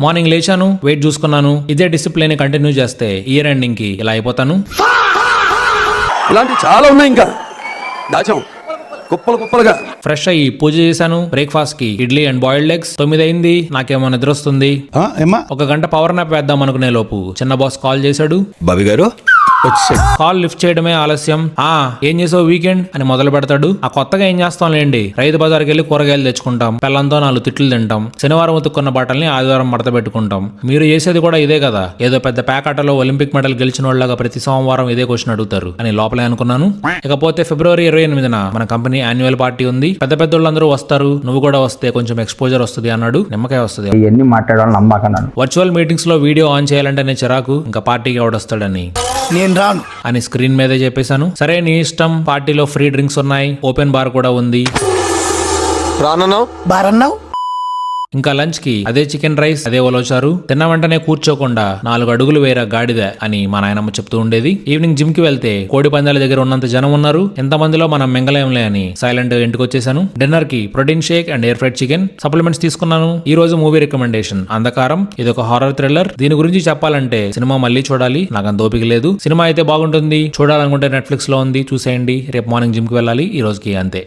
Morning లేచాను, wait చూసుకున్నాను. ఇదే డిసిప్లిన్ కంటిన్యూ చేస్తే ఇయర్ ఎండింగ్ కి ఇలా అయిపోతాను. ఇలాంటి చాలా ఉన్నాయి, ఇంకా దాచాం కుప్పలు కుప్పలుగా. ఫ్రెష్ అయ్యి పూజ చేశాను. బ్రేక్ఫాస్ట్ కి ఇడ్లీ అండ్ బాయిల్డ్ ఎగ్స్. 9 అయింది. నాకేమో నిద్ర వస్తుంది. ఒక గంట పవర్ నాప్ వేద్దాం అనుకునే లోపు చిన్న బాస్ కాల్ చేశాడు. బాబీ గారు వచ్చేసాడు. కాల్ లిఫ్ట్ చేయడమే ఆలస్యం. ఏం చేసావు వీకెండ్ అని మొదలు పెడతాడు. కొత్తగా ఏం చేస్తాం లేండి, రైతు బజార్కి వెళ్ళి కూరగాయలు తెచ్చుకుంటాం, పిల్లలతో 4 తిట్లు తింటాం, శనివారం ఉతుక్కున్న బట్టల్ని ఆదివారం మడత పెట్టుకుంటాం. మీరు చేసేది కూడా ఇదే కదా, ఏదో పెద్ద ప్యాకాటలో ఒలింపిక్ మెడల్ గెలిచిన వాళ్ళగా ప్రతి సోమవారం ఇదే క్వశ్చన్ అడుగుతారు అని లోపలే అనుకున్నాను. ఇకపోతే ఫిబ్రవరి 28న మన కంపెనీ యాన్యువల్ పార్టీ ఉంది. పెద్ద పెద్దోళ్ళందరూ వస్తారు, నువ్వు కూడా వస్తే కొంచెం ఎక్స్పోజర్ వస్తుంది అన్నాడు. నిమ్మకాయ వస్తుంది. ఇవన్నీ మాట్లాడాలని నమ్మకన్నాను. వర్చువల్ మీటింగ్స్ లో వీడియో ఆన్ చేయాలంటేనే చిరాకు, ఇంకా పార్టీకి ఎవడొస్తాడని నేను రాను అని స్క్రీన్ మీదే చెప్పేశాను. సరే నీ ఇష్టం, పార్టీలో ఫ్రీ డ్రింక్స్ ఉన్నాయి, ఓపెన్ బార్ కూడా ఉంది. రానన్నావు బారన్నావు. ఇంకా లంచ్ కి అదే చికెన్ రైస్, అదే ఒలోచారు. తిన్న వెంటనే కూర్చోకుండా 4 అడుగులు వేరే గాడిద అని మా నాయనమ్మ చెప్తూ ఉండేది. ఈవినింగ్ జిమ్ కి వెళ్తే కోడి పందాల దగ్గర ఉన్నంత జనం ఉన్నారు. ఎంతమందిలో మనం మింగలేంలే అని సైలెంట్ గా ఇంటికి వచ్చేసాను. డిన్నర్ కి protein shake and air fried chicken supplements తీసుకున్నాను. ఈ రోజు మూవీ రికమెండేషన్ అంధకారం. ఇది ఒక హారర్ థ్రిల్లర్. దీని గురించి చెప్పాలంటే సినిమా మళ్ళీ చూడాలి, నాకు అంత ఓపిక లేదు. సినిమా అయితే బాగుంటుంది, చూడాలనుకుంటే నెట్ఫ్లిక్స్ లో ఉంది, చూసేయండి. రేపు మార్నింగ్ జిమ్ కి వెళ్ళాలి. ఈ రోజుకి అంతే.